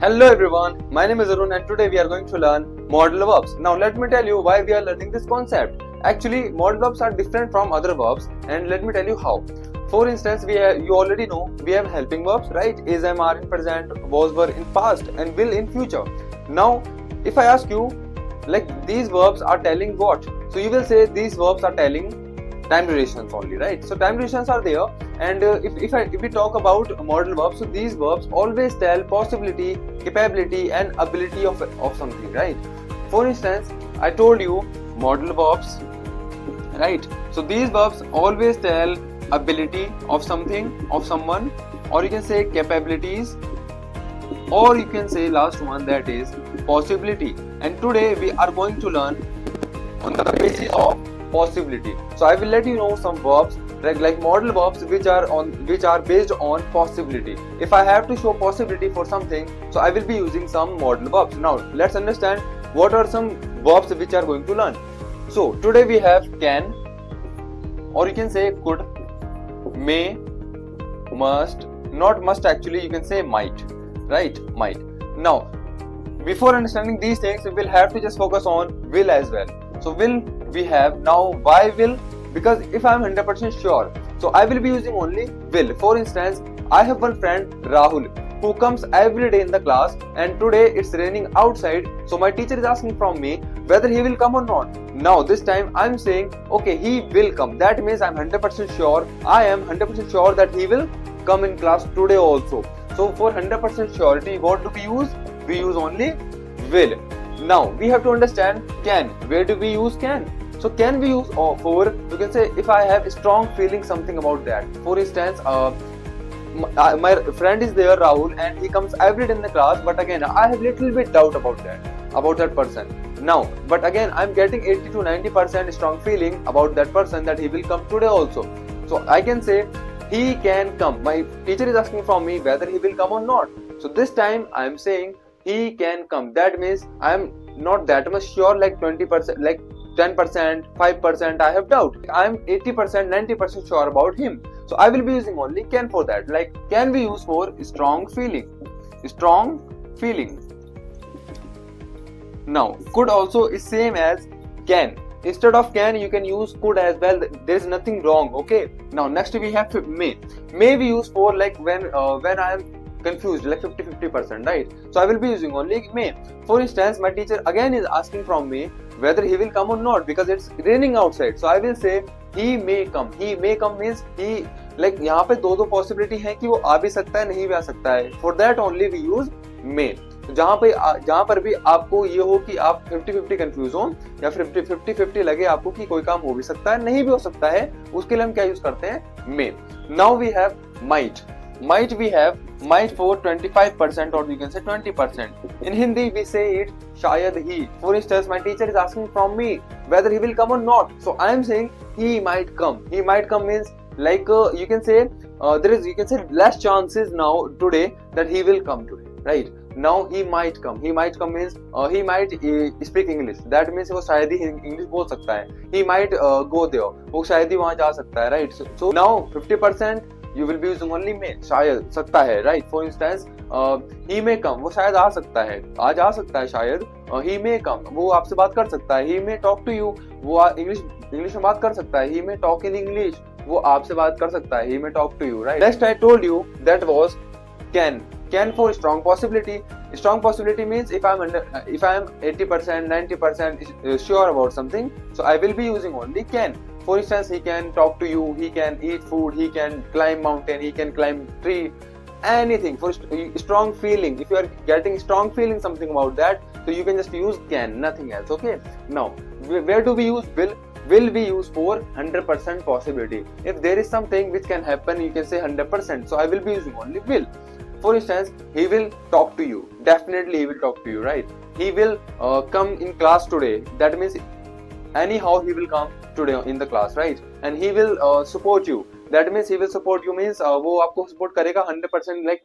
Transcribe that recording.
Hello everyone, my name is Arun and today we are going to learn modal verbs. Now let me tell you why we are learning this concept. Actually, modal verbs are different from other verbs and let me tell you how. For instance, you already know we have helping verbs, right? Is, am, are in present, was, were in past and will in future. Now, if I ask you, like these verbs are telling what? So you will say these verbs are telling time durations only, right? So time durations are there, and if we talk about modal verbs, so these verbs always tell possibility, capability and ability of something, right? For instance, I told you modal verbs, right? So these verbs always tell ability of something, of someone, or you can say capabilities, or you can say last one, that is possibility. And today we are going to learn on the basis of possibility. So I will let you know some verbs like modal verbs which are based on possibility. If I have to show possibility for something, so I will be using some modal verbs. Now let's understand what are some verbs which are going to learn. So today we have can, or you can say could, may, must, not must actually, you can say might, right? Might. Now before understanding these things, we will have to just focus on will as well. So will we have. Now why will? Because if I am 100% sure, so I will be using only will. For instance, I have one friend Rahul who comes every day in the class, and today it's raining outside, so my teacher is asking from me whether he will come or not. Now this time I'm saying okay, he will come. That means I'm 100% sure, I am 100% sure that he will come in class today also. So for 100% surety, what do we use? We use only will. Now we have to understand can. Where do we use can? So can we use for, you can say, if I have a strong feeling something about that. For instance, my friend is there Rahul, and he comes every day in the class, but again I have little bit doubt about that person. Now but again I'm getting 80 to 90% strong feeling about that person, that he will come today also. So I can say he can come. My teacher is asking from me whether he will come or not. So this time I am saying he can come. That means I am not that much sure, like 20%, like 10%, 5% I have doubt. I am 80%, 90% sure about him. So I will be using only can for that. Like can we use for strong feeling. Strong feeling. Now could also is same as can. Instead of can, you can use could as well. There is nothing wrong. Okay. Now next we have may. May we use for like when I am confused, like 50-50%, right? So I will be using only may. For instance, my teacher again is asking from me whether he will come or not because it's raining outside. So I will say he may come. He may come means he, like यहाँ पे दो possibility है कि वो आ भी सकता है, नहीं भी आ सकता है. For that only we use may. जहाँ पर भी आपको ये हो कि आप 50-50 कंफ्यूज हो या फिर 50-50 लगे आपको कि कोई काम हो भी सकता है, नहीं भी हो सकता है, उसके लिए हम क्या यूज करते हैं? May. Now we have might. Might we have might for 25% or you can say 20%. In Hindi we say it shayad he. For instance, my teacher is asking from me whether he will come or not. So I am saying he might come. He might come means like you can say you can say less chances now today that he will come today, right? Now he might come. He might come means he might speak English. That means वो शायद ही English बोल सकता है. He might go there. वो शायद ही वहाँ जा सकता है, right? So now 50% you will be using only may. शायद सकता है, right? For instance, he may come. वो शायद आ सकता है, आज आ सकता है शायद. He may come. वो आपसे बात कर सकता है. He may talk to you. वो इंग्लिश में बात कर सकता है. He may talk in English. वो आपसे बात कर सकता है. He may talk to you, right? Next I told you that was can. Can for strong possibility. Strong possibility means if I am 80%, 90% sure about something, so I will be using only can. For instance, he can talk to you, he can eat food, he can climb mountain, he can climb tree, anything. For strong feeling, if you are getting strong feeling something about that, so you can just use can, nothing else. Okay. Now where do we use will? Will we use for 100% possibility. If there is something which can happen, you can say 100%, so I will be using only will. For instance, he will talk to you. Definitely he will talk to you, right? He will come in class today. That means anyhow he will come today in the class, right? And he will support you. That means he will support you means वो आपको support करेगा 100%, like